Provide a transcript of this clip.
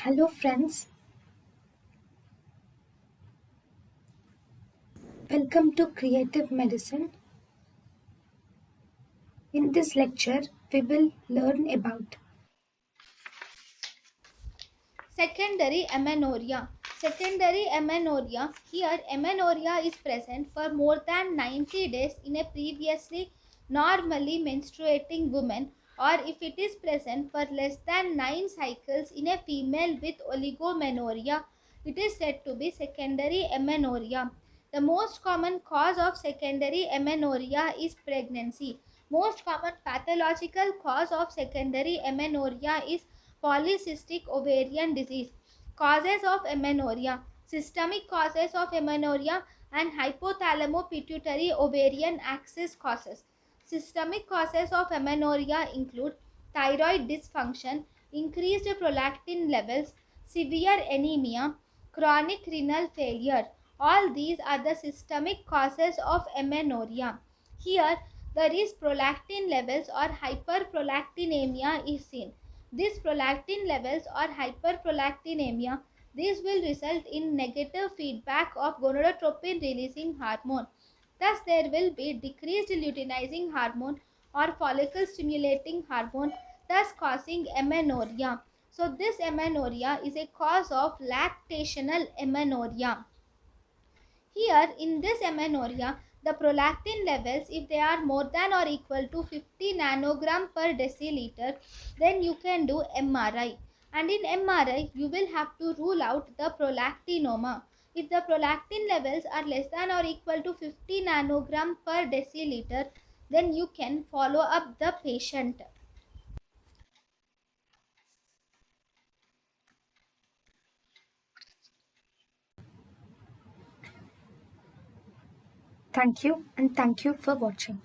Hello, friends. Welcome to Creative Medicine. In this lecture, we will learn about Secondary amenorrhea. Secondary amenorrhea. Here, amenorrhea is present for more than 90 days in a previously normally menstruating woman, or if it is present for less than 9 cycles in a female with oligomenorrhea, it is said to be secondary amenorrhea. The most common cause of secondary amenorrhea is pregnancy. Most common pathological cause of secondary amenorrhea is polycystic ovarian disease. Causes of amenorrhea: systemic causes of amenorrhea and hypothalamo pituitary ovarian axis causes. Systemic causes of amenorrhea include thyroid dysfunction, increased prolactin levels, severe anemia, chronic renal failure. All these are the systemic causes of amenorrhea. Here, there is prolactin levels or hyperprolactinemia is seen. These prolactin levels or hyperprolactinemia, this will result in negative feedback of gonadotropin releasing hormone. Thus, there will be decreased luteinizing hormone or follicle stimulating hormone, thus causing amenorrhea. So, this amenorrhea is a cause of lactational amenorrhea. Here in this amenorrhea, the prolactin levels, if they are more than or equal to 50 nanogram per deciliter, then you can do MRI. And in MRI, you will have to rule out the prolactinoma. If the prolactin levels are less than or equal to 50 nanogram per deciliter, then you can follow up the patient. thank you and thank you for watching.